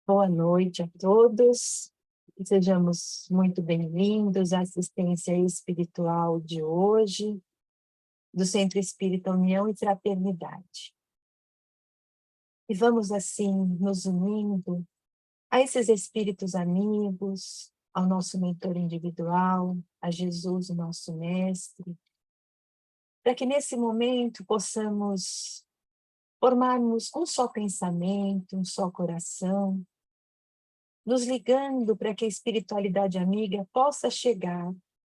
Boa noite a todos. Sejamos muito bem-vindos à assistência espiritual de hoje, do Centro Espírita União e Fraternidade. E vamos assim nos unindo a esses espíritos amigos, ao nosso mentor individual, a Jesus, o nosso mestre, para que nesse momento possamos formarmos um só pensamento, um só coração, nos ligando para que a espiritualidade amiga possa chegar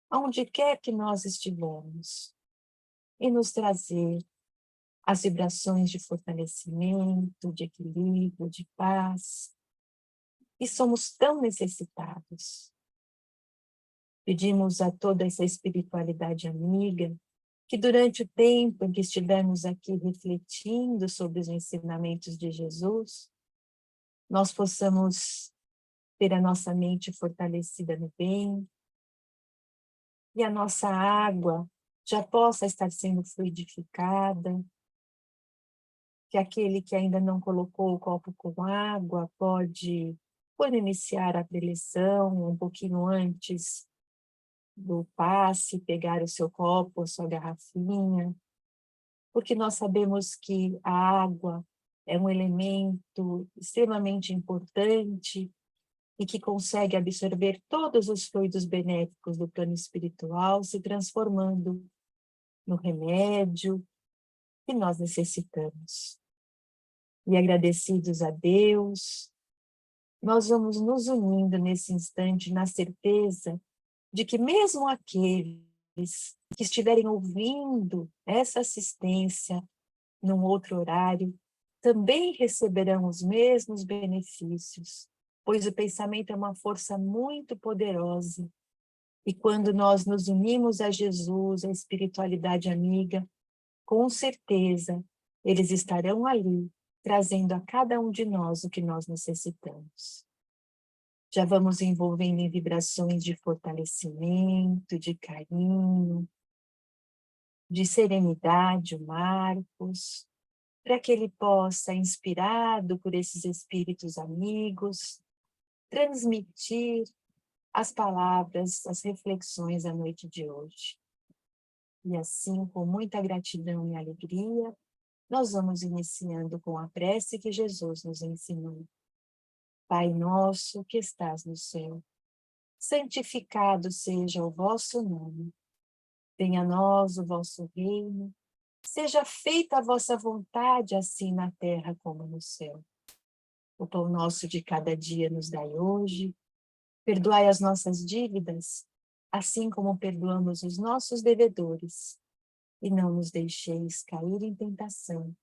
aonde quer que nós estivermos e nos trazer as vibrações de fortalecimento, de equilíbrio, de paz. E somos tão necessitados. Pedimos a toda essa espiritualidade amiga que durante o tempo em que estivermos aqui refletindo sobre os ensinamentos de Jesus, nós possamos ter a nossa mente fortalecida no bem, e a nossa água já possa estar sendo fluidificada, que aquele que ainda não colocou o copo com água pode, quando iniciar a preleção, um pouquinho antes do passe, pegar o seu copo, a sua garrafinha, porque nós sabemos que a água é um elemento extremamente importante e que consegue absorver todos os fluidos benéficos do plano espiritual, se transformando no remédio que nós necessitamos. E agradecidos a Deus, nós vamos nos unindo nesse instante na certeza de que mesmo aqueles que estiverem ouvindo essa assistência num outro horário, também receberão os mesmos benefícios, pois o pensamento é uma força muito poderosa. E quando nós nos unimos a Jesus, a espiritualidade amiga, com certeza, eles estarão ali, trazendo a cada um de nós o que nós necessitamos. Já vamos envolvendo em vibrações de fortalecimento, de carinho, de serenidade, o Marcos, para que ele possa, inspirado por esses espíritos amigos, transmitir as palavras, as reflexões da noite de hoje. E assim, com muita gratidão e alegria, nós vamos iniciando com a prece que Jesus nos ensinou. Pai nosso que estás no céu, santificado seja o vosso nome. Venha a nós o vosso reino, seja feita a vossa vontade, assim na terra como no céu. O pão nosso de cada dia nos dai hoje, perdoai as nossas dívidas, assim como perdoamos os nossos devedores. E não nos deixeis cair em tentação,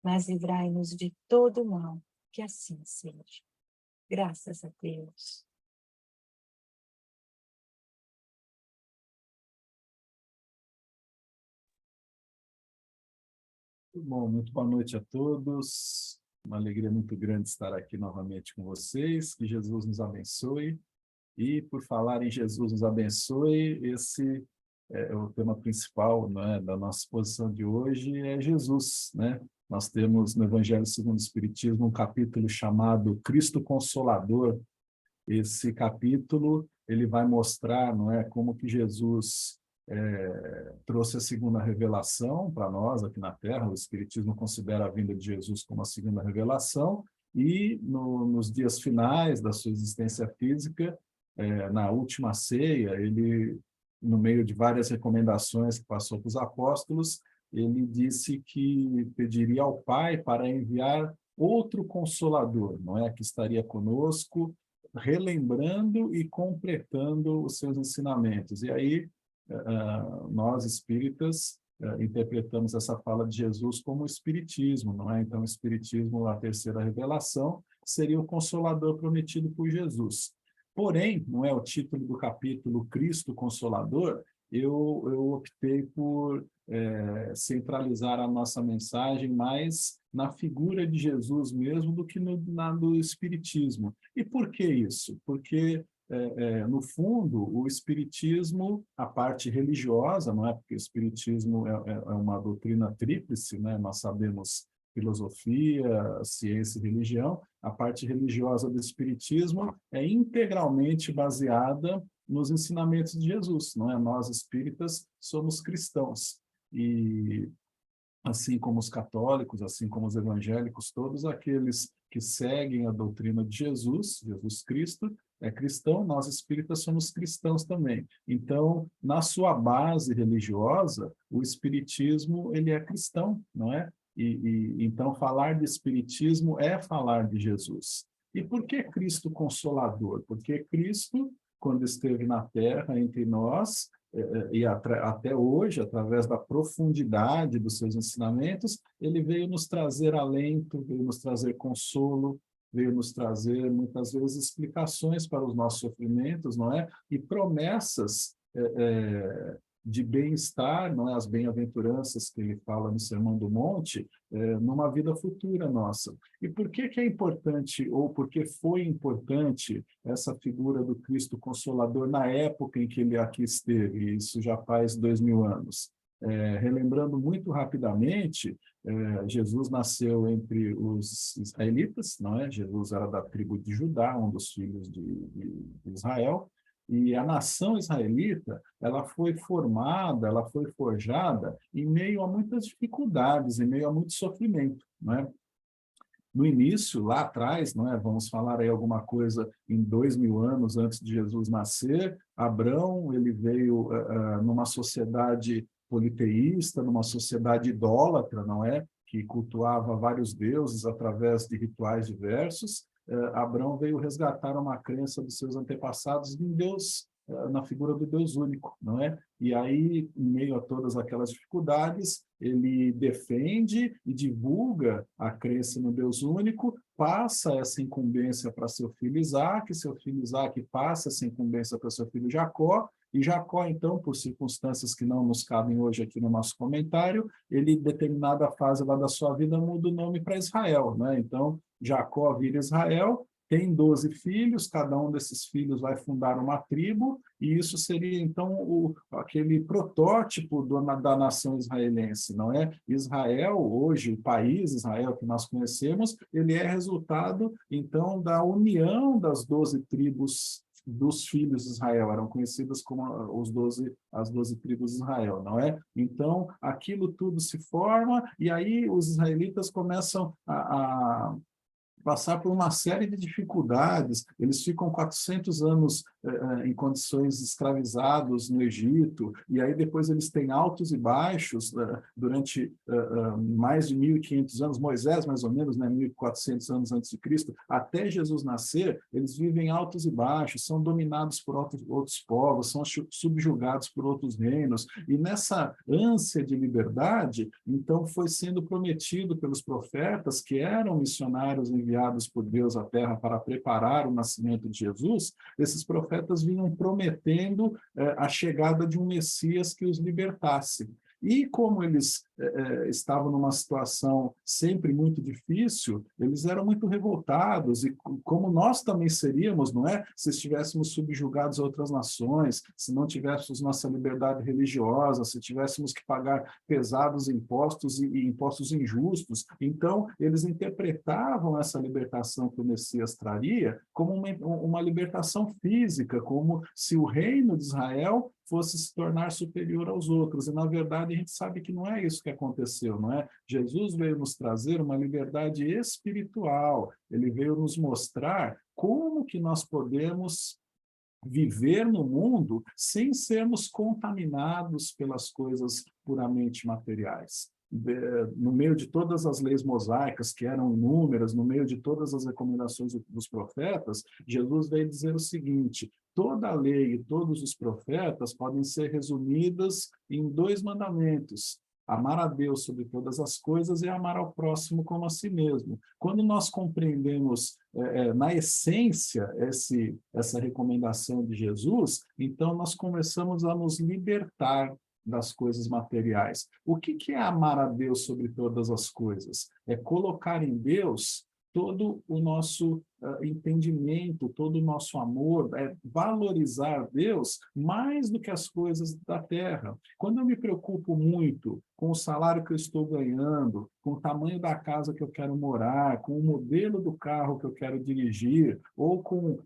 mas livrai-nos de todo mal, que assim seja. Graças a Deus. Bom, muito boa noite a todos. Uma alegria muito grande estar aqui novamente com vocês. Que Jesus nos abençoe. E por falar em Jesus nos abençoe, esse é o tema principal, né, da nossa exposição de hoje, é Jesus, né? Nós temos no Evangelho segundo o Espiritismo um capítulo chamado Cristo Consolador. Esse capítulo ele vai mostrar, não é, como que Jesus trouxe a segunda revelação para nós aqui na Terra. O Espiritismo considera a vinda de Jesus como a segunda revelação, e nos dias finais da sua existência física, na última ceia, ele, no meio de várias recomendações que passou para os apóstolos, ele disse que pediria ao Pai para enviar outro Consolador, não é, que estaria conosco, relembrando e completando os seus ensinamentos. E aí, nós espíritas interpretamos essa fala de Jesus como o Espiritismo, não é? Então, o Espiritismo, a terceira revelação, seria o Consolador prometido por Jesus. Porém, não é o título do capítulo Cristo Consolador, eu optei por centralizar a nossa mensagem mais na figura de Jesus mesmo do que do Espiritismo. E por que isso? Porque no fundo, o espiritismo, a parte religiosa, não é? Porque o espiritismo é uma doutrina tríplice, né? Nós sabemos filosofia, ciência e religião, a parte religiosa do espiritismo é integralmente baseada nos ensinamentos de Jesus, não é? Nós espíritas somos cristãos e assim como os católicos, assim como os evangélicos, todos aqueles que seguem a doutrina de Jesus, Jesus Cristo, é cristão, nós espíritas somos cristãos também. Então, na sua base religiosa, o espiritismo, ele é cristão, não é? Então, falar de espiritismo é falar de Jesus. E por que Cristo Consolador? Porque Cristo, quando esteve na Terra entre nós, e até hoje, através da profundidade dos seus ensinamentos, ele veio nos trazer alento, veio nos trazer consolo, veio nos trazer, muitas vezes, explicações para os nossos sofrimentos, não é? E promessas de bem-estar, não é? As bem-aventuranças que ele fala no Sermão do Monte, numa vida futura nossa. E por que que é importante, ou por que foi importante essa figura do Cristo Consolador na época em que ele aqui esteve? Isso já faz 2000 anos. Relembrando muito rapidamente, Jesus nasceu entre os israelitas, não é? Jesus era da tribo de Judá, um dos filhos de Israel, e a nação israelita, ela foi formada, ela foi forjada em meio a muitas dificuldades, em meio a muito sofrimento, não é? No início, lá atrás, não é? Vamos falar aí alguma coisa em 2000 anos antes de Jesus nascer, Abrão, ele veio numa sociedade politeísta, numa sociedade idólatra, não é? Que cultuava vários deuses através de rituais diversos. Abrão veio resgatar uma crença dos seus antepassados em Deus, na figura do Deus único, não é? E aí, em meio a todas aquelas dificuldades, ele defende e divulga a crença no Deus único, passa essa incumbência para seu filho Isaque passa essa incumbência para seu filho Jacó, e Jacó, então, por circunstâncias que não nos cabem hoje aqui no nosso comentário, ele, em determinada fase lá da sua vida, muda o nome para Israel, né? Então, Jacó vira Israel, tem 12 filhos, cada um desses filhos vai fundar uma tribo, e isso seria, então, aquele protótipo da nação israelense, não é? Israel, hoje, o país Israel que nós conhecemos, ele é resultado, então, da união das 12 tribos dos filhos de Israel, eram conhecidas como as 12 tribos de Israel, não é? Então, aquilo tudo se forma, e aí os israelitas começam a passar por uma série de dificuldades. Eles ficam 400 anos em condições escravizados no Egito, e aí depois eles têm altos e baixos durante mais de 1.500 anos, Moisés mais ou menos, né, 1.400 anos antes de Cristo, até Jesus nascer, eles vivem altos e baixos, são dominados por outros povos, são subjugados por outros reinos, e nessa ânsia de liberdade, então foi sendo prometido pelos profetas, que eram missionários enviados por Deus à Terra para preparar o nascimento de Jesus, esses profetas vinham prometendo a chegada de um Messias que os libertasse. E como eles estavam numa situação sempre muito difícil, eles eram muito revoltados, e como nós também seríamos, não é? Se estivéssemos subjugados a outras nações, se não tivéssemos nossa liberdade religiosa, se tivéssemos que pagar pesados impostos e impostos injustos. Então, eles interpretavam essa libertação que o Messias traria como uma libertação física, como se o reino de Israel fosse se tornar superior aos outros. E, na verdade, a gente sabe que não é isso que aconteceu, não é? Jesus veio nos trazer uma liberdade espiritual. Ele veio nos mostrar como que nós podemos viver no mundo sem sermos contaminados pelas coisas puramente materiais. No meio de todas as leis mosaicas, que eram inúmeras, no meio de todas as recomendações dos profetas, Jesus veio dizer o seguinte: toda a lei e todos os profetas podem ser resumidas em 2 mandamentos: amar a Deus sobre todas as coisas e amar ao próximo como a si mesmo. Quando nós compreendemos na essência essa recomendação de Jesus, então nós começamos a nos libertar das coisas materiais. O que é amar a Deus sobre todas as coisas? É colocar em Deus todo o nosso entendimento, todo o nosso amor, é valorizar Deus mais do que as coisas da terra. Quando eu me preocupo muito com o salário que eu estou ganhando, com o tamanho da casa que eu quero morar, com o modelo do carro que eu quero dirigir, ou com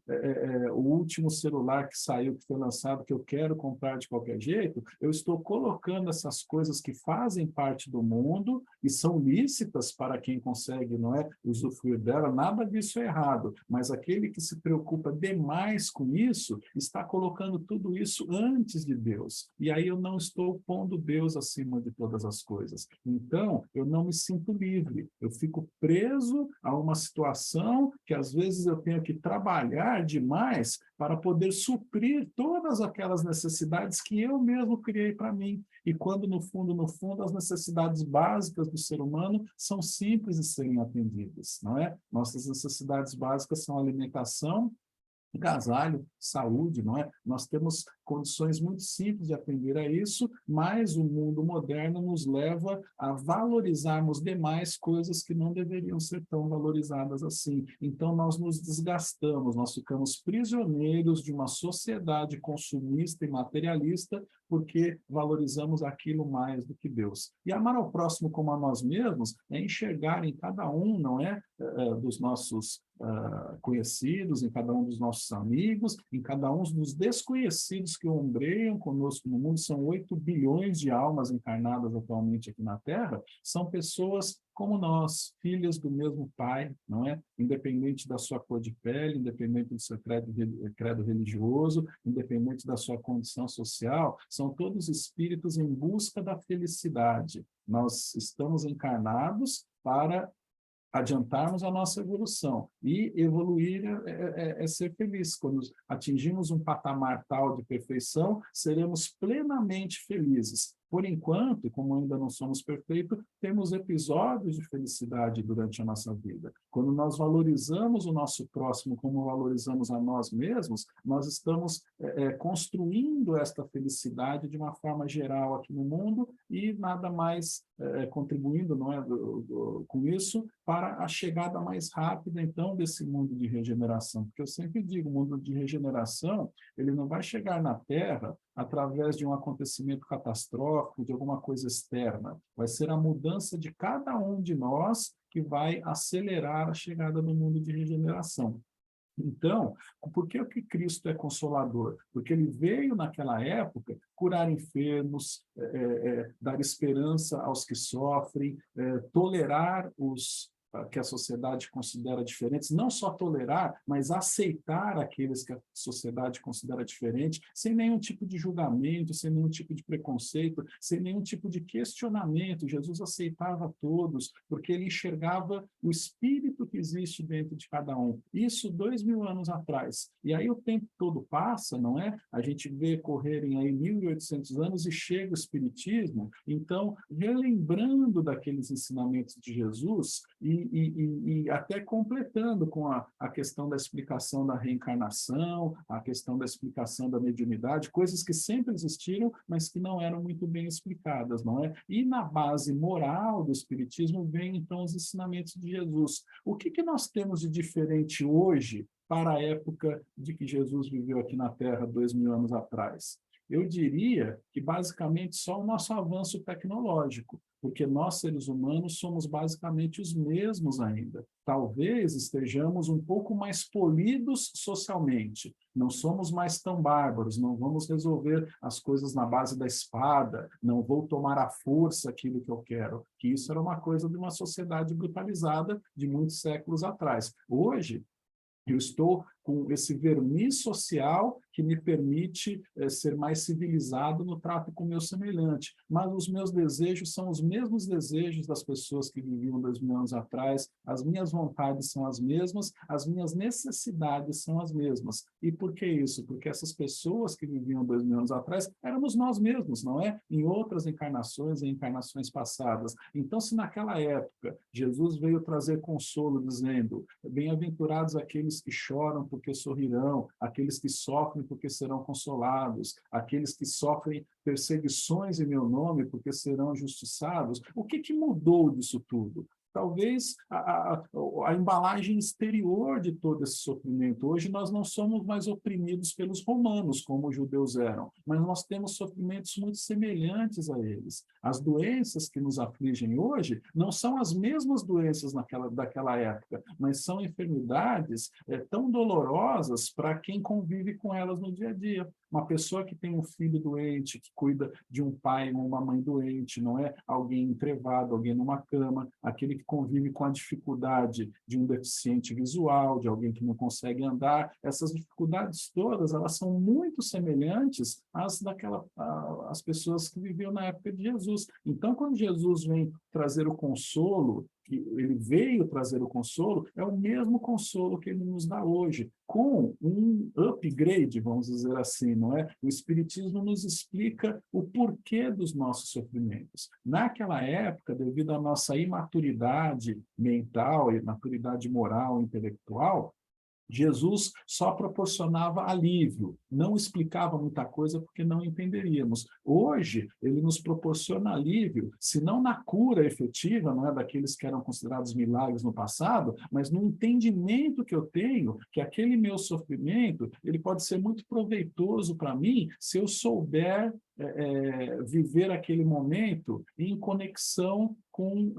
o último celular que saiu, que foi lançado, que eu quero comprar de qualquer jeito, eu estou colocando essas coisas que fazem parte do mundo e são lícitas para quem consegue, não é, usufruir dela, nada disso é errado, mas aquele que se preocupa demais com isso, está colocando tudo isso antes de Deus. E aí eu não estou pondo Deus acima de todas as coisas. Então, eu não me sinto livre. Eu fico preso a uma situação que às vezes eu tenho que trabalhar demais para poder suprir todas aquelas necessidades que eu mesmo criei para mim. E quando, no fundo, as necessidades básicas do ser humano são simples de serem atendidas, não é? Nossas necessidades básicas são alimentação, agasalho, saúde, não é? Nós temos condições muito simples de atender a isso, mas o mundo moderno nos leva a valorizarmos demais coisas que não deveriam ser tão valorizadas assim. Então, nós nos desgastamos, nós ficamos prisioneiros de uma sociedade consumista e materialista porque valorizamos aquilo mais do que Deus. E amar ao próximo como a nós mesmos é enxergar em cada um, não é, dos nossos conhecidos, em cada um dos nossos amigos, em cada um dos desconhecidos que ombreiam conosco no mundo, são 8 bilhões de almas encarnadas atualmente aqui na Terra, são pessoas como nós, filhas do mesmo Pai, não é? Independente da sua cor de pele, independente do seu credo religioso, independente da sua condição social, são todos espíritos em busca da felicidade. Nós estamos encarnados para adiantarmos a nossa evolução. E evoluir é ser feliz. Quando atingimos um patamar tal de perfeição, seremos plenamente felizes. Por enquanto, como ainda não somos perfeitos, temos episódios de felicidade durante a nossa vida. Quando nós valorizamos o nosso próximo como valorizamos a nós mesmos, nós estamos construindo esta felicidade de uma forma geral aqui no mundo e nada mais contribuindo, não é, com isso para a chegada mais rápida, então, desse mundo de regeneração. Porque eu sempre digo, o mundo de regeneração, ele não vai chegar na Terra através de um acontecimento catastrófico, de alguma coisa externa. Vai ser a mudança de cada um de nós que vai acelerar a chegada do mundo de regeneração. Então, por que que Cristo é consolador? Porque ele veio naquela época curar enfermos, dar esperança aos que sofrem, tolerar os que a sociedade considera diferentes, não só tolerar, mas aceitar aqueles que a sociedade considera diferentes, sem nenhum tipo de julgamento, sem nenhum tipo de preconceito, sem nenhum tipo de questionamento. Jesus aceitava todos, porque ele enxergava o espírito que existe dentro de cada um. Isso 2000 anos atrás. E aí o tempo todo passa, não é? A gente vê correrem aí 1800 anos e chega o Espiritismo, então, relembrando daqueles ensinamentos de Jesus e até completando com a questão da explicação da reencarnação, a questão da explicação da mediunidade, coisas que sempre existiram, mas que não eram muito bem explicadas, não é? E na base moral do Espiritismo vem, então, os ensinamentos de Jesus. O que nós temos de diferente hoje para a época de que Jesus viveu aqui na Terra 2000 anos atrás? Eu diria que, basicamente, só o nosso avanço tecnológico, porque nós, seres humanos, somos basicamente os mesmos ainda. Talvez estejamos um pouco mais polidos socialmente, não somos mais tão bárbaros, não vamos resolver as coisas na base da espada, não vou tomar à força aquilo que eu quero, que isso era uma coisa de uma sociedade brutalizada de muitos séculos atrás. Hoje, eu estou com esse verniz social que me permite ser mais civilizado no trato com o meu semelhante. Mas os meus desejos são os mesmos desejos das pessoas que viviam 2000 anos atrás, as minhas vontades são as mesmas, as minhas necessidades são as mesmas. E por que isso? Porque essas pessoas que viviam 2000 anos atrás éramos nós mesmos, não é? Em outras encarnações, em encarnações passadas. Então, se naquela época Jesus veio trazer consolo, dizendo: bem-aventurados aqueles que choram porque sorrirão, aqueles que sofrem porque serão consolados, aqueles que sofrem perseguições em meu nome porque serão justiçados. O que mudou disso tudo? talvez a embalagem exterior de todo esse sofrimento. Hoje nós não somos mais oprimidos pelos romanos, como os judeus eram, mas nós temos sofrimentos muito semelhantes a eles. As doenças que nos afligem hoje não são as mesmas doenças daquela época, mas são enfermidades tão dolorosas para quem convive com elas no dia a dia. Uma pessoa que tem um filho doente, que cuida de um pai ou uma mãe doente, não é? Alguém entrevado, alguém numa cama, aquele que convive com a dificuldade de um deficiente visual, de alguém que não consegue andar. Essas dificuldades todas, elas são muito semelhantes às pessoas que viviam na época de Jesus. Então, quando Jesus vem trazer o consolo, que ele veio trazer o consolo, é o mesmo consolo que ele nos dá hoje, com um upgrade, vamos dizer assim, não é? O Espiritismo nos explica o porquê dos nossos sofrimentos. Naquela época, devido à nossa imaturidade mental, imaturidade moral, intelectual, Jesus só proporcionava alívio, não explicava muita coisa porque não entenderíamos. Hoje, ele nos proporciona alívio, se não na cura efetiva, não é, daqueles que eram considerados milagres no passado, mas no entendimento que eu tenho que aquele meu sofrimento, ele pode ser muito proveitoso para mim se eu souber viver aquele momento em conexão com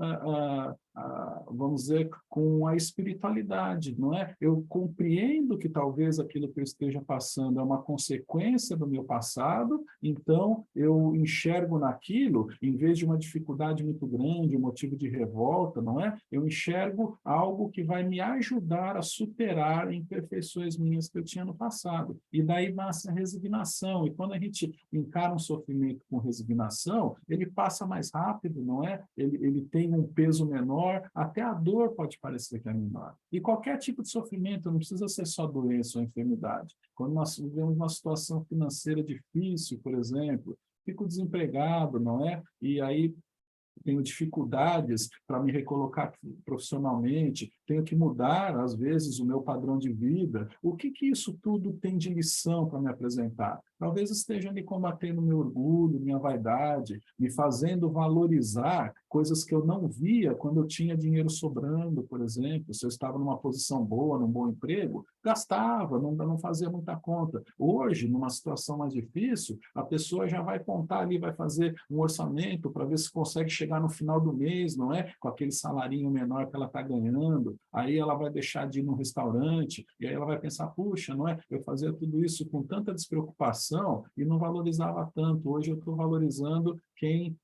vamos dizer, com a espiritualidade, não é? Eu compreendo que talvez aquilo que eu esteja passando é uma consequência do meu passado, então eu enxergo naquilo, em vez de uma dificuldade muito grande, um motivo de revolta, não é? Eu enxergo algo que vai me ajudar a superar imperfeições minhas que eu tinha no passado. E daí nasce a resignação, e quando a gente encara um sofrimento com resignação, ele passa mais rápido, não é? Ele tem um peso menor, até a dor pode parecer que é menor. E qualquer tipo de sofrimento, não precisa ser só doença ou enfermidade. Quando nós vivemos uma situação financeira difícil, por exemplo, fico desempregado, não é? E aí tenho dificuldades para me recolocar profissionalmente, tenho que mudar, às vezes, o meu padrão de vida. O que isso tudo tem de lição para me apresentar? Talvez esteja me combatendo meu orgulho, minha vaidade, me fazendo valorizar coisas que eu não via quando eu tinha dinheiro sobrando, por exemplo. Se eu estava numa posição boa, num bom emprego, gastava, não fazia muita conta. Hoje, numa situação mais difícil, a pessoa já vai contar ali, vai fazer um orçamento para ver se consegue chegar no final do mês, não é? Com aquele salarinho menor que ela está ganhando. Aí ela vai deixar de ir num restaurante, e aí ela vai pensar, puxa, não é? Eu fazia tudo isso com tanta despreocupação e não valorizava tanto. Hoje eu estou valorizando quem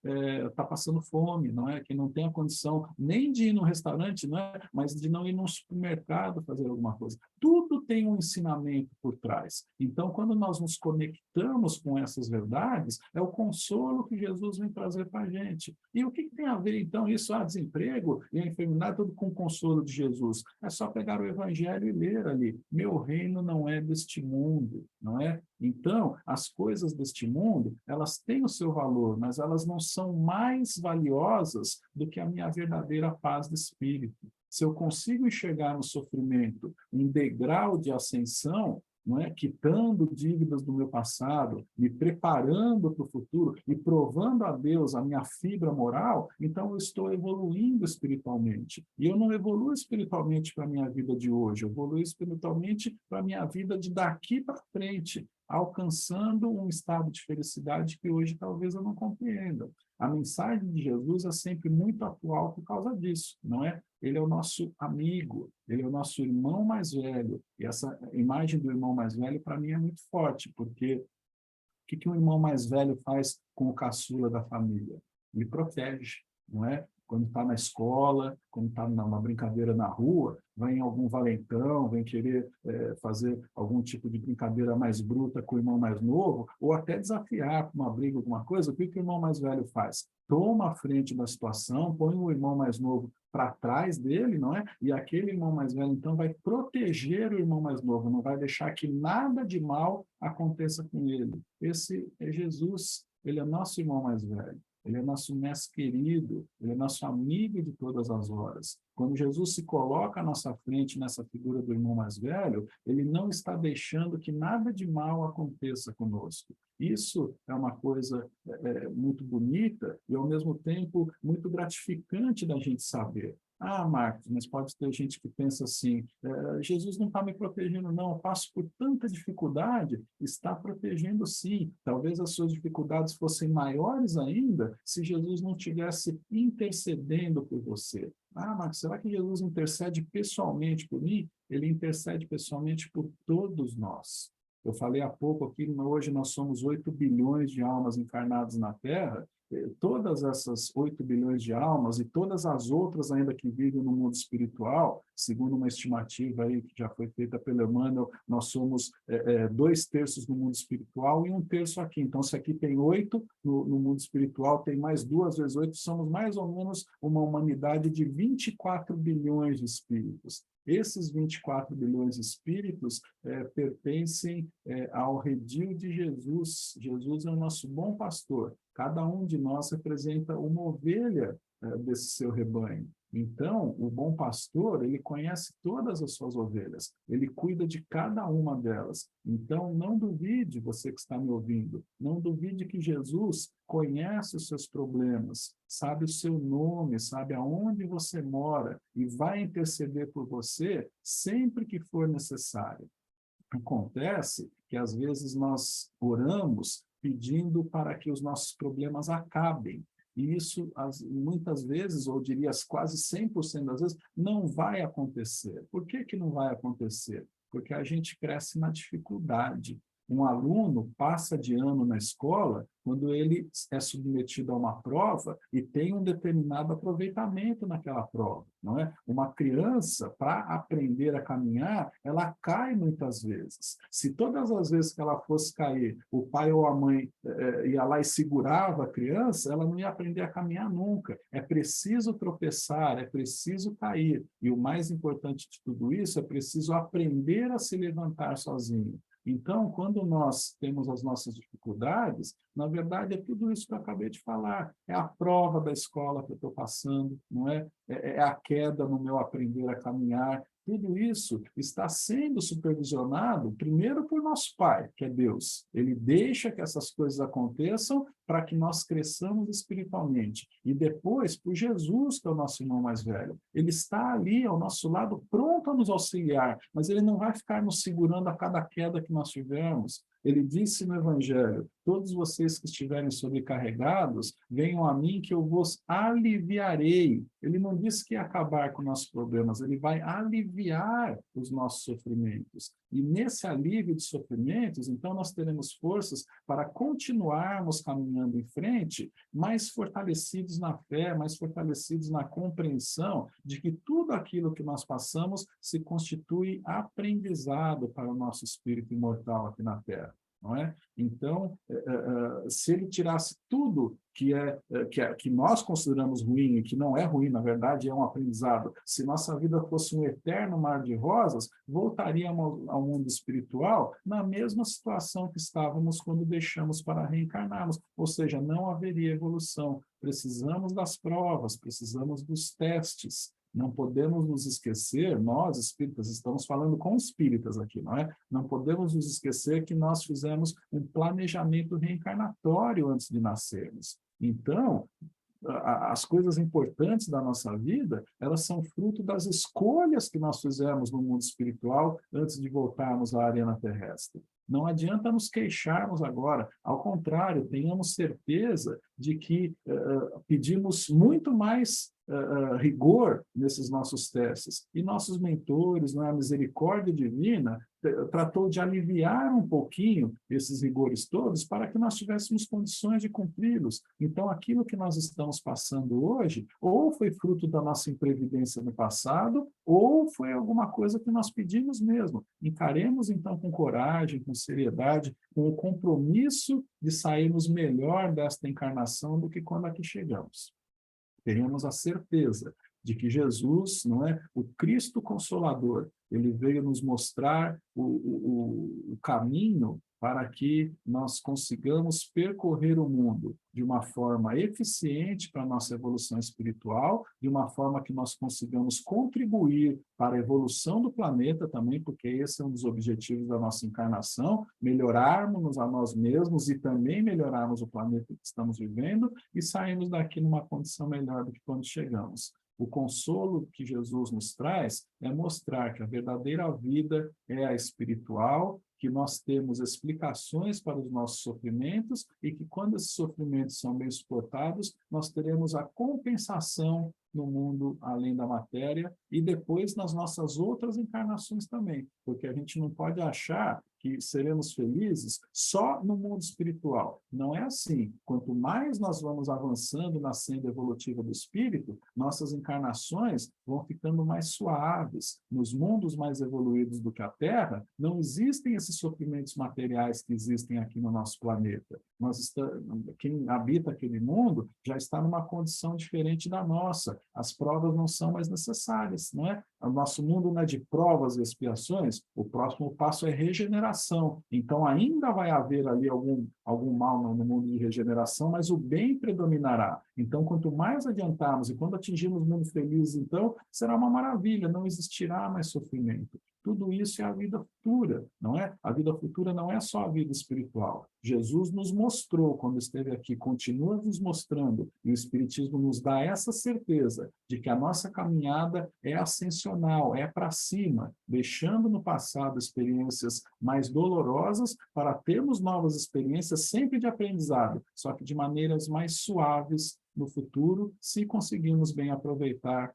está passando fome, não é? Quem não tem a condição nem de ir no restaurante, não é? Mas de não ir num supermercado fazer alguma coisa. Tudo tem um ensinamento por trás. Então, quando nós nos conectamos com essas verdades, é o consolo que Jesus vem trazer para a gente. E o que tem a ver, então, isso, desemprego e a enfermidade, tudo com o consolo de Jesus? É só pegar o Evangelho e ler ali. Meu reino não é deste mundo, não é? Então, as coisas deste mundo, elas têm o seu valor, mas elas não são mais valiosas do que a minha verdadeira paz de espírito. Se eu consigo enxergar no sofrimento um degrau de ascensão, não é? Quitando dívidas do meu passado, me preparando para o futuro e provando a Deus a minha fibra moral, então eu estou evoluindo espiritualmente. E eu não evoluo espiritualmente para a minha vida de hoje, eu evoluo espiritualmente para a minha vida de daqui para frente, alcançando um estado de felicidade que hoje talvez eu não compreenda. A mensagem de Jesus é sempre muito atual por causa disso, não é? Ele é o nosso amigo, ele é o nosso irmão mais velho. E essa imagem do irmão mais velho, para mim, é muito forte, porque o que um irmão mais velho faz com o caçula da família? Ele protege, não é? Quando está na escola, quando está numa brincadeira na rua, vem algum valentão, vem querer fazer algum tipo de brincadeira mais bruta com o irmão mais novo, ou até desafiar para uma briga, alguma coisa. O que o irmão mais velho faz? Toma a frente da situação, põe o irmão mais novo para trás dele, não é? E aquele irmão mais velho, então, vai proteger o irmão mais novo, não vai deixar que nada de mal aconteça com ele. Esse é Jesus, ele é nosso irmão mais velho. Ele é nosso mestre querido, ele é nosso amigo de todas as horas. Quando Jesus se coloca à nossa frente nessa figura do irmão mais velho, ele não está deixando que nada de mal aconteça conosco. Isso é uma coisa muito bonita e, ao mesmo tempo, muito gratificante da gente saber. Ah, Marcos, mas pode ter gente que pensa assim, Jesus não está me protegendo, não, eu passo por tanta dificuldade. Está protegendo, sim. Talvez as suas dificuldades fossem maiores ainda se Jesus não estivesse intercedendo por você. Ah, Marcos, será que Jesus intercede pessoalmente por mim? Ele intercede pessoalmente por todos nós. Eu falei há pouco aqui, hoje nós somos 8 bilhões de almas encarnadas na Terra. Todas essas 8 bilhões de almas e todas as outras ainda que vivem no mundo espiritual, segundo uma estimativa aí que já foi feita pelo Emmanuel, nós somos 2/3 no mundo espiritual e 1/3 aqui. Então, se aqui tem 8 no mundo espiritual, tem mais 2 vezes 8, somos mais ou menos uma humanidade de 24 bilhões de espíritos. Esses 24 bilhões de espíritos pertencem ao redil de Jesus. Jesus é o nosso bom pastor. Cada um de nós representa uma ovelha desse seu rebanho. Então, o bom pastor, ele conhece todas as suas ovelhas, ele cuida de cada uma delas. Então, não duvide, você que está me ouvindo, não duvide que Jesus conhece os seus problemas, sabe o seu nome, sabe aonde você mora e vai interceder por você sempre que for necessário. Acontece que, às vezes, nós oramos pedindo para que os nossos problemas acabem. E isso, muitas vezes, ou diria quase 100% das vezes, não vai acontecer. Por que que não vai acontecer? Porque a gente cresce na dificuldade. Um aluno passa de ano na escola quando ele é submetido a uma prova e tem um determinado aproveitamento naquela prova, não é? Uma criança, para aprender a caminhar, ela cai muitas vezes. Se todas as vezes que ela fosse cair, o pai ou a mãe ia lá e segurava a criança, ela não ia aprender a caminhar nunca. É preciso tropeçar, é preciso cair. E o mais importante de tudo isso, é preciso aprender a se levantar sozinho. Então, quando nós temos as nossas dificuldades, na verdade, é tudo isso que eu acabei de falar. É a prova da escola que eu estou passando, não é? É a queda no meu aprender a caminhar. Tudo isso está sendo supervisionado, primeiro, por nosso Pai, que é Deus. Ele deixa que essas coisas aconteçam para que nós cresçamos espiritualmente. E depois, por Jesus, que é o nosso irmão mais velho. Ele está ali ao nosso lado, pronto a nos auxiliar, mas ele não vai ficar nos segurando a cada queda que nós tivermos. Ele disse no Evangelho, todos vocês que estiverem sobrecarregados, venham a mim que eu vos aliviarei. Ele não disse que ia acabar com nossos problemas, ele vai aliviar os nossos sofrimentos. E nesse alívio de sofrimentos, então nós teremos forças para continuarmos caminhando em frente, mais fortalecidos na fé, mais fortalecidos na compreensão de que tudo aquilo que nós passamos se constitui aprendizado para o nosso espírito imortal aqui na Terra. Não é? Então, se ele tirasse tudo que nós consideramos ruim e que não é ruim, na verdade, é um aprendizado. Se nossa vida fosse um eterno mar de rosas, voltaríamos ao mundo espiritual na mesma situação que estávamos quando deixamos para reencarnarmos, ou seja, não haveria evolução. Precisamos das provas, precisamos dos testes. Não podemos nos esquecer, nós espíritas, estamos falando com espíritas aqui, não é? Não podemos nos esquecer que nós fizemos um planejamento reencarnatório antes de nascermos. Então, as coisas importantes da nossa vida, elas são fruto das escolhas que nós fizemos no mundo espiritual antes de voltarmos à arena terrestre. Não adianta nos queixarmos agora, ao contrário, tenhamos certeza de que pedimos muito mais rigor nesses nossos testes. E nossos mentores, a misericórdia divina, tratou de aliviar um pouquinho esses rigores todos para que nós tivéssemos condições de cumpri-los. Então, aquilo que nós estamos passando hoje, ou foi fruto da nossa imprevidência no passado, ou foi alguma coisa que nós pedimos mesmo. Encaremos, então, com coragem, com seriedade, com o compromisso de sairmos melhor desta encarnação do que quando aqui chegamos. Tenhamos a certeza de que Jesus, não é, o Cristo Consolador, ele veio nos mostrar o caminho para que nós consigamos percorrer o mundo de uma forma eficiente para a nossa evolução espiritual, de uma forma que nós consigamos contribuir para a evolução do planeta também, porque esse é um dos objetivos da nossa encarnação, melhorarmos a nós mesmos e também melhorarmos o planeta que estamos vivendo e sairmos daqui numa condição melhor do que quando chegamos. O consolo que Jesus nos traz é mostrar que a verdadeira vida é a espiritual, que nós temos explicações para os nossos sofrimentos e que quando esses sofrimentos são bem suportados, nós teremos a compensação no mundo além da matéria e depois nas nossas outras encarnações também, porque a gente não pode achar que seremos felizes só no mundo espiritual. Não é assim. Quanto mais nós vamos avançando na senda evolutiva do espírito, nossas encarnações vão ficando mais suaves. Nos mundos mais evoluídos do que a Terra, não existem esses sofrimentos materiais que existem aqui no nosso planeta. Quem habita aquele mundo já está numa condição diferente da nossa. As provas não são mais necessárias, não é? O nosso mundo não é de provas e expiações, o próximo passo é regeneração. Então, ainda vai haver ali algum mal no mundo de regeneração, mas o bem predominará. Então, quanto mais adiantarmos e quando atingirmos o mundo feliz, então, será uma maravilha, não existirá mais sofrimento. Tudo isso é a vida futura, não é? A vida futura não é só a vida espiritual. Jesus nos mostrou quando esteve aqui, continua nos mostrando, e o Espiritismo nos dá essa certeza de que a nossa caminhada é ascensional, é para cima, deixando no passado experiências mais dolorosas para termos novas experiências sempre de aprendizado, só que de maneiras mais suaves no futuro, se conseguirmos bem aproveitar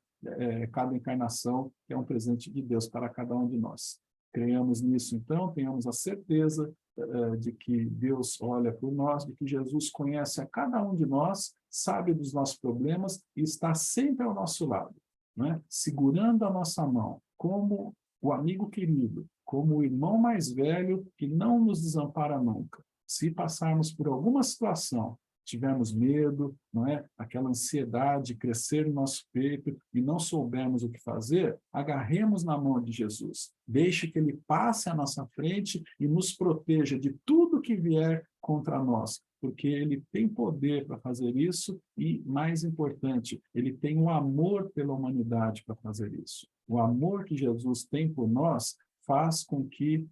cada encarnação, que é um presente de Deus para cada um de nós. Creiamos nisso, então, tenhamos a certeza de que Deus olha por nós, de que Jesus conhece a cada um de nós, sabe dos nossos problemas e está sempre ao nosso lado, não é? Segurando a nossa mão, como o amigo querido, como o irmão mais velho que não nos desampara nunca. Se passarmos por alguma situação, tivermos medo, não é? Aquela ansiedade crescer no nosso peito e não soubermos o que fazer, agarremos na mão de Jesus. Deixe que ele passe à nossa frente e nos proteja de tudo que vier contra nós, porque ele tem poder para fazer isso e, mais importante, ele tem o amor pela humanidade para fazer isso. O amor que Jesus tem por nós faz com que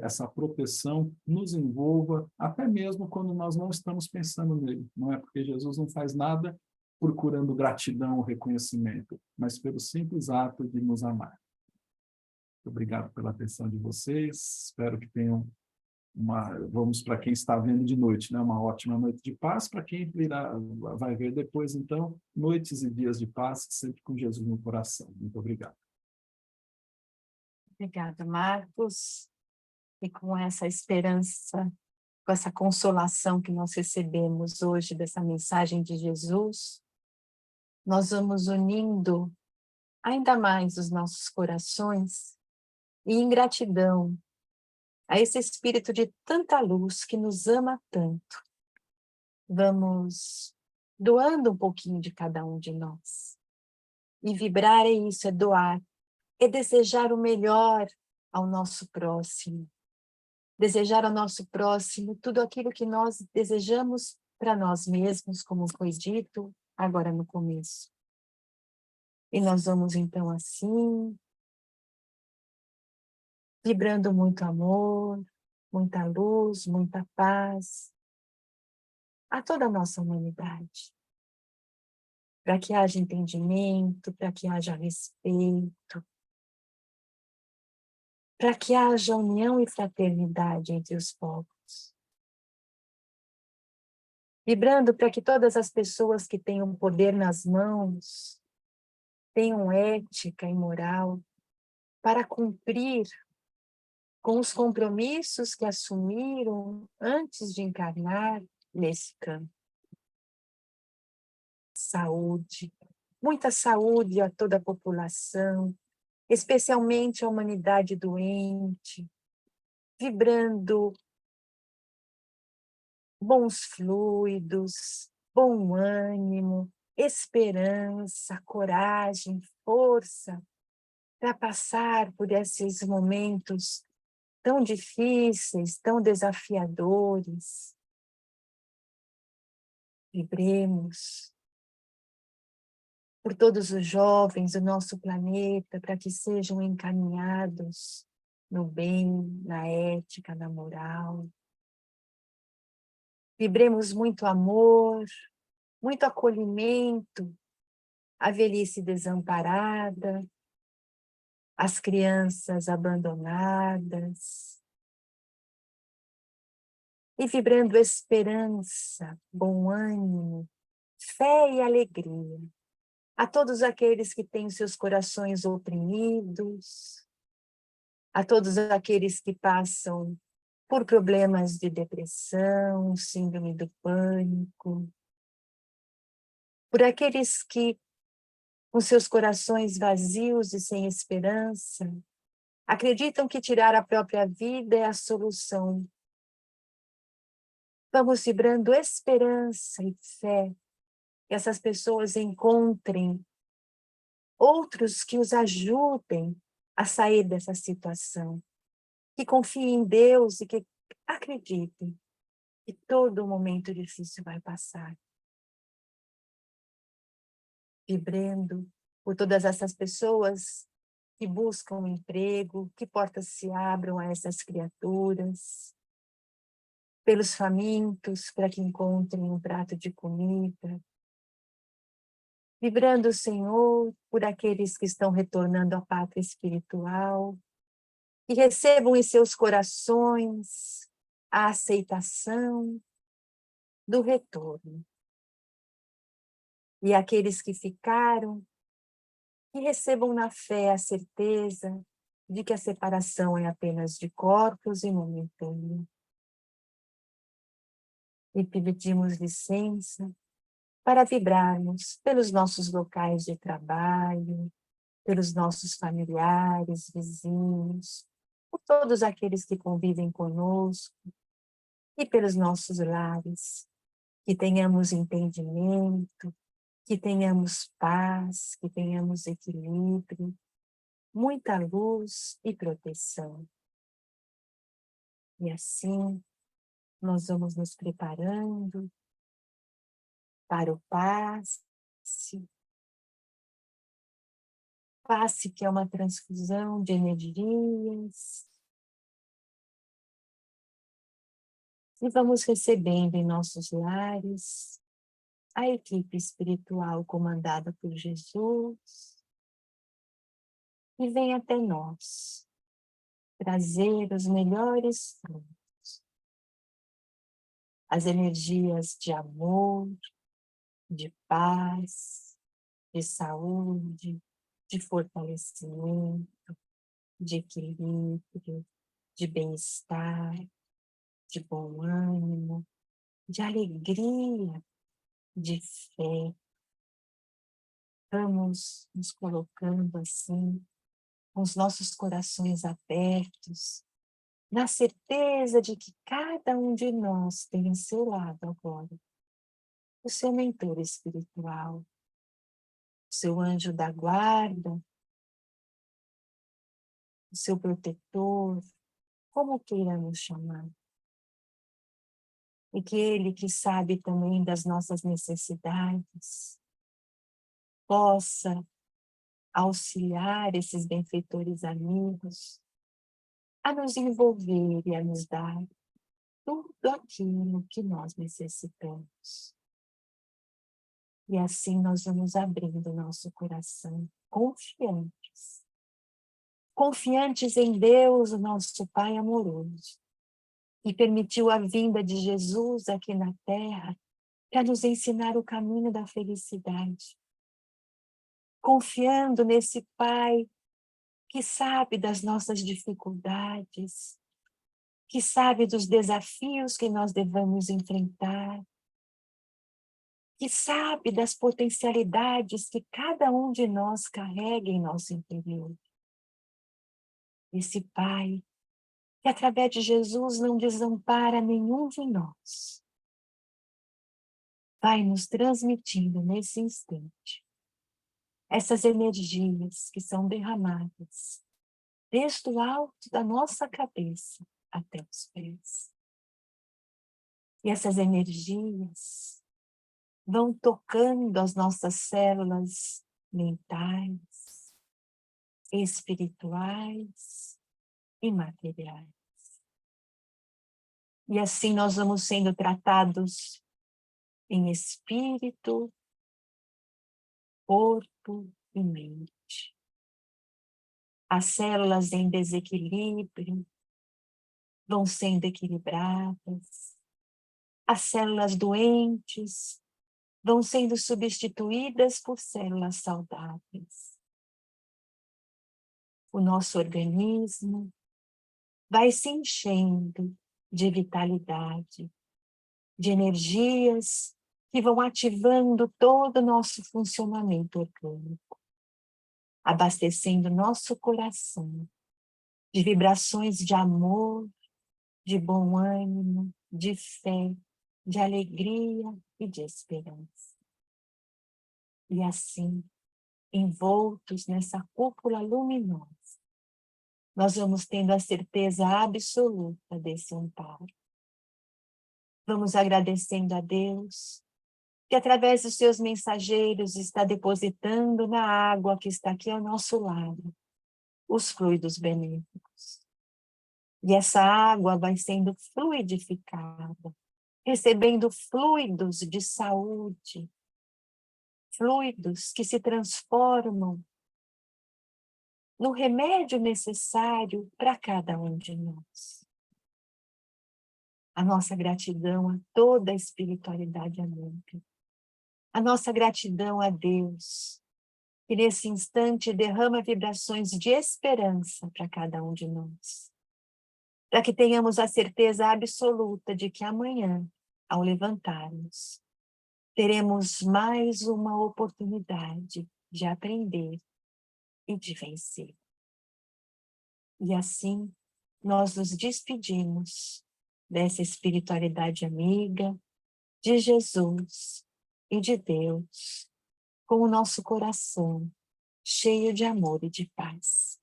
essa proteção nos envolva, até mesmo quando nós não estamos pensando nele. Não é porque Jesus não faz nada procurando gratidão ou reconhecimento, mas pelo simples ato de nos amar. Muito obrigado pela atenção de vocês. Espero que tenham vamos para quem está vendo de noite, né? Uma ótima noite de paz. Para quem vai ver depois, então, noites e dias de paz, sempre com Jesus no coração. Muito obrigado. Obrigada, Marcos. E com essa esperança, com essa consolação que nós recebemos hoje dessa mensagem de Jesus, nós vamos unindo ainda mais os nossos corações e em gratidão a esse Espírito de tanta luz que nos ama tanto. Vamos doando um pouquinho de cada um de nós. E vibrar é isso, é doar, é desejar o melhor ao nosso próximo. Desejar ao nosso próximo tudo aquilo que nós desejamos para nós mesmos, como foi dito agora no começo. E nós vamos então assim, vibrando muito amor, muita luz, muita paz a toda a nossa humanidade. Para que haja entendimento, para que haja respeito, para que haja união e fraternidade entre os povos. Vibrando para que todas as pessoas que tenham poder nas mãos tenham ética e moral para cumprir com os compromissos que assumiram antes de encarnar nesse campo. Saúde, muita saúde a toda a população, especialmente a humanidade doente, vibrando bons fluidos, bom ânimo, esperança, coragem, força, para passar por esses momentos tão difíceis, tão desafiadores. Vibremos por todos os jovens do nosso planeta, para que sejam encaminhados no bem, na ética, na moral. Vibremos muito amor, muito acolhimento a velhice desamparada, as crianças abandonadas, e vibrando esperança, bom ânimo, fé e alegria a todos aqueles que têm seus corações oprimidos, a todos aqueles que passam por problemas de depressão, síndrome do pânico, por aqueles que, com seus corações vazios e sem esperança, acreditam que tirar a própria vida é a solução. Vamos vibrando esperança e fé, que essas pessoas encontrem outros que os ajudem a sair dessa situação, que confiem em Deus e que acreditem que todo momento difícil vai passar. Vibrando por todas essas pessoas que buscam um emprego, que portas se abram a essas criaturas, pelos famintos, para que encontrem um prato de comida, vibrando, Senhor, por aqueles que estão retornando à pátria espiritual, que recebam em seus corações a aceitação do retorno. E aqueles que ficaram, que recebam na fé a certeza de que a separação é apenas de corpos e momentânea. E pedimos licença para vibrarmos pelos nossos locais de trabalho, pelos nossos familiares, vizinhos, por todos aqueles que convivem conosco e pelos nossos lares, que tenhamos entendimento, que tenhamos paz, que tenhamos equilíbrio, muita luz e proteção. E assim, nós vamos nos preparando para o passe. Passe que é uma transfusão de energias. E vamos recebendo em nossos lares a equipe espiritual comandada por Jesus, que vem até nós trazer os melhores frutos, as energias de amor, de paz, de saúde, de fortalecimento, de equilíbrio, de bem-estar, de bom ânimo, de alegria, de fé. Vamos nos colocando assim, com os nossos corações abertos, na certeza de que cada um de nós tem em seu lado agora o seu mentor espiritual, o seu anjo da guarda, o seu protetor, como queiramos chamar. E que Ele, que sabe também das nossas necessidades, possa auxiliar esses benfeitores amigos a nos envolver e a nos dar tudo aquilo que nós necessitamos. E assim nós vamos abrindo nosso coração, confiantes. Confiantes em Deus, o nosso Pai amoroso, que permitiu a vinda de Jesus aqui na Terra para nos ensinar o caminho da felicidade. Confiando nesse Pai que sabe das nossas dificuldades, que sabe dos desafios que nós devemos enfrentar, que sabe das potencialidades que cada um de nós carrega em nosso interior. Esse Pai que através de Jesus não desampara nenhum de nós, vai nos transmitindo nesse instante essas energias que são derramadas desde o alto da nossa cabeça até os pés. E essas energias vão tocando as nossas células mentais, espirituais e materiais. E assim nós vamos sendo tratados em espírito, corpo e mente. As células em desequilíbrio vão sendo equilibradas. As células doentes vão sendo substituídas por células saudáveis. O nosso organismo vai se enchendo de vitalidade, de energias que vão ativando todo o nosso funcionamento orgânico, abastecendo nosso coração de vibrações de amor, de bom ânimo, de fé, de alegria e de esperança. E assim, envoltos nessa cúpula luminosa, nós vamos tendo a certeza absoluta desse amparo. Vamos agradecendo a Deus, que através dos seus mensageiros está depositando na água que está aqui ao nosso lado, os fluidos benéficos. E essa água vai sendo fluidificada, recebendo fluidos de saúde, fluidos que se transformam no remédio necessário para cada um de nós. A nossa gratidão a toda a espiritualidade amiga. A nossa gratidão a Deus, que nesse instante derrama vibrações de esperança para cada um de nós. Para que tenhamos a certeza absoluta de que amanhã, ao levantarmos, teremos mais uma oportunidade de aprender e de vencer. E assim, nós nos despedimos dessa espiritualidade amiga, de Jesus e de Deus, com o nosso coração cheio de amor e de paz.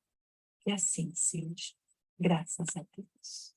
Que assim seja. Graças a Deus.